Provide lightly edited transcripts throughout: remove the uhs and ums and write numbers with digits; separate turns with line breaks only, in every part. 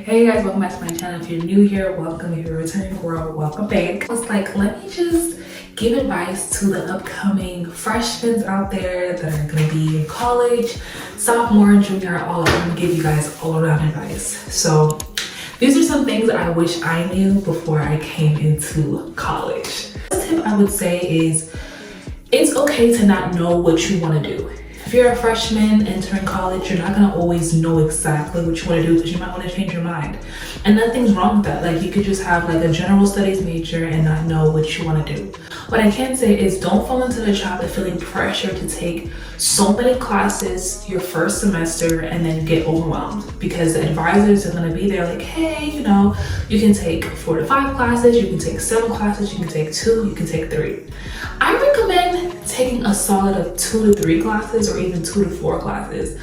Hey guys, welcome back to my channel. If you're new here, welcome. If you're returning, girl, welcome back. I was like, let me just give advice to the upcoming freshmen out there that are gonna be in college, sophomore, junior, all of them. I'm gonna give you guys all around advice. So these are some things I wish I knew before I came into college. The tip I would say is it's okay to not know what you want to do. If you're a freshman entering college, you're not gonna always know exactly what you want to do because you might want to change your mind. And nothing's wrong with that. Like, you could just have like a general studies major and not know what you want to do. What I can say is don't fall into the trap of feeling pressure to take so many classes your first semester and then get overwhelmed, because the advisors are going to be there like, hey, you know, you can take 4 to 5 classes, you can take 7 classes, you can take 2, you can take 3. I recommend taking a solid of 2 to 3 classes or even 2 to 4 classes.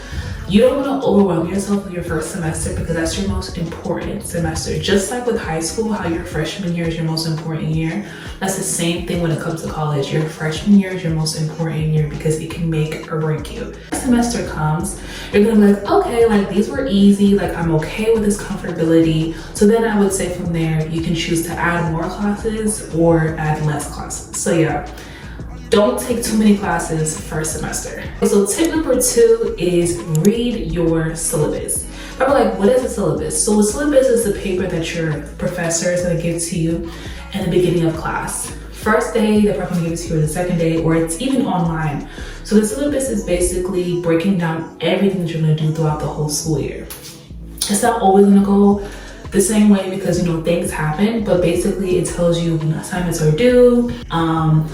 You don't want to overwhelm yourself with your first semester because that's your most important semester. Just like with high school, how your freshman year is your most important year, that's the same thing when it comes to college. Your freshman year is your most important year because it can make or break you. When semester comes, you're gonna be like, okay, like these were easy, like I'm okay with this comfortability. So then I would say from there, you can choose to add more classes or add less classes. So yeah. Don't take too many classes first semester. So tip number 2 is read your syllabus. Probably like, what is a syllabus? So a syllabus is the paper that your professor is gonna give to you in the beginning of class. First day, they're probably gonna give it to you the second day, or it's even online. So the syllabus is basically breaking down everything that you're gonna do throughout the whole school year. It's not always gonna go the same way because, you know, things happen, but basically it tells you when assignments are due,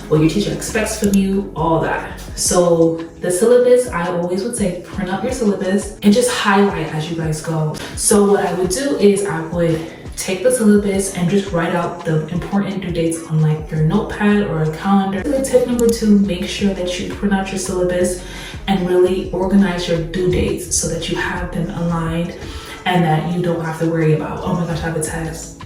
what your teacher expects from you, all that. So the syllabus, I always would say print out your syllabus and just highlight as you guys go. So what I would do is I would take the syllabus and just write out the important due dates on like your notepad or a calendar. Tip number 2, make sure that you print out your syllabus and really organize your due dates so that you have them aligned and that you don't have to worry about, oh my gosh, I have a test.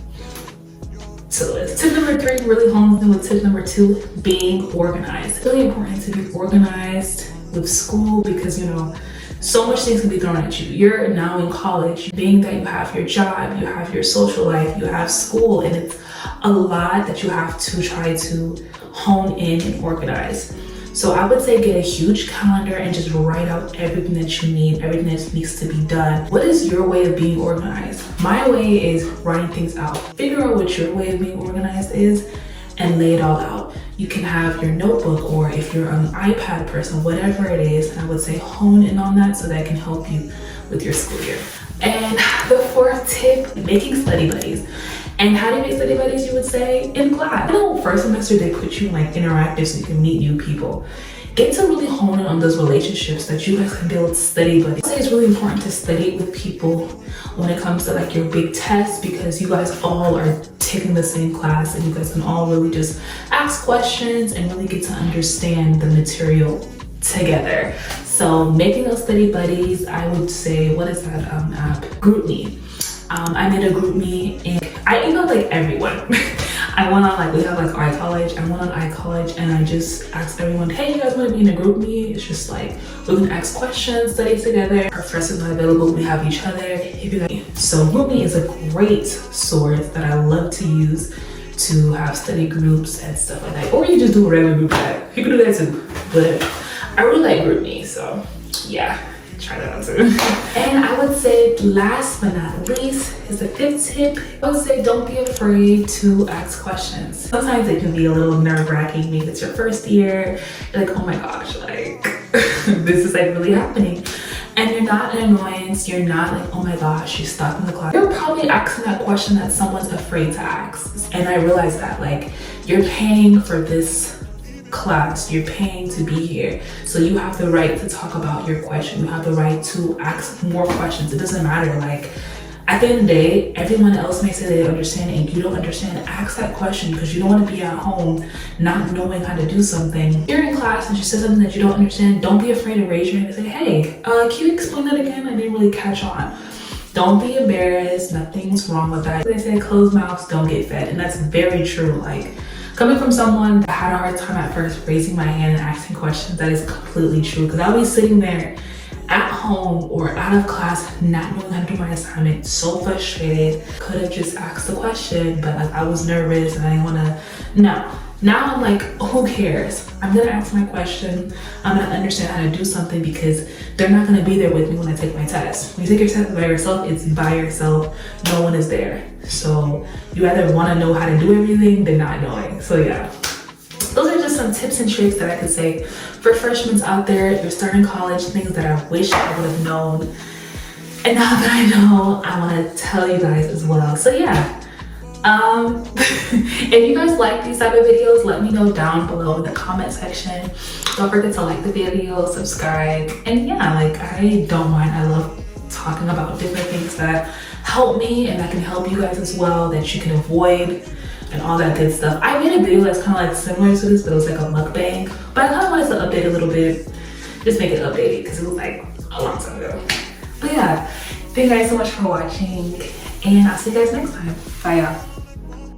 So tip number 3 really hones in with tip number 2, being organized. It's really important to be organized with school because, you know, so much things can be thrown at you. You're now in college, being that you have your job, you have your social life, you have school, and it's a lot that you have to try to hone in and organize. So I would say get a huge calendar and just write out everything that you need, everything that needs to be done. What is your way of being organized? My way is writing things out. Figure out what your way of being organized is and lay it all out. You can have your notebook, or if you're an iPad person, whatever it is, I would say hone in on that so that can help you with your school year. And the 4th tip, making study buddies. And how do you make study buddies, you would say? In class. I know first semester they put you in like interactive so you can meet new people. Get to really hone in on those relationships that you guys can build study buddies. I say it's really important to study with people when it comes to like your big tests, because you guys all are taking the same class and you guys can all really just ask questions and really get to understand the material together. So making those study buddies, I would say, what is that app? GroupMe. I made a GroupMe and I emailed like everyone. I went on like, we have like iCollege. I went on iCollege and I just asked everyone, hey, you guys want to be in a GroupMe? It's just like, we can ask questions, study together. Our professor's not available, we have each other. If you guys. So GroupMe is a great source that I love to use to have study groups and stuff like that. Or you just do a regular group chat. You can do that too. But I really like GroupMe, so yeah. Try that out too. And I would say last but not least is the 5th tip. I would say don't be afraid to ask questions. Sometimes it can be a little nerve-wracking. Maybe it's your first year. You're like, oh my gosh, like this is like really happening. And you're not an annoyance. You're not like, oh my gosh, she's stuck in the class. You're probably asking that question that someone's afraid to ask. And I realized that like you're paying for this class, you're paying to be here, so you have the right to talk about your question. You have the right to ask more questions. It doesn't matter, like at the end of the day, everyone else may say they understand and you don't understand. Ask that question because you don't want to be at home not knowing how to do something. If you're in class and she says something that you don't understand, don't be afraid to raise your hand and say, hey, can you explain that again? I didn't really catch on. Don't be embarrassed. Nothing's wrong with that. They say closed mouths don't get fed, and that's very true. Like, coming from someone that had a hard time at first raising my hand and asking questions, that is completely true. Because I'll be sitting there at home or out of class, not knowing how to do my assignment, so frustrated. Could have just asked the question, but like I was nervous and I didn't wanna, no. Now I'm like, who cares? I'm gonna ask my question. I'm gonna understand how to do something because they're not gonna be there with me when I take my test. When you take your test by yourself, it's by yourself. No one is there. So you either wanna know how to do everything than not knowing. So yeah. Those are just some tips and tricks that I could say for freshmen out there. You're starting college, things that I wish I would have known. And now that I know, I want to tell you guys as well. So yeah, if you guys like these type of videos, let me know down below in the comment section. Don't forget to like the video, subscribe, and yeah, like I don't mind. I love talking about different things that help me and that can help you guys as well, that you can avoid and all that good stuff. I made a video that's kind of like similar to this, but it was like a mukbang. But I kind of wanted to update a little bit, just make it updated because it was like a long time ago. But yeah, thank you guys so much for watching, and I'll see you guys next time. Bye y'all.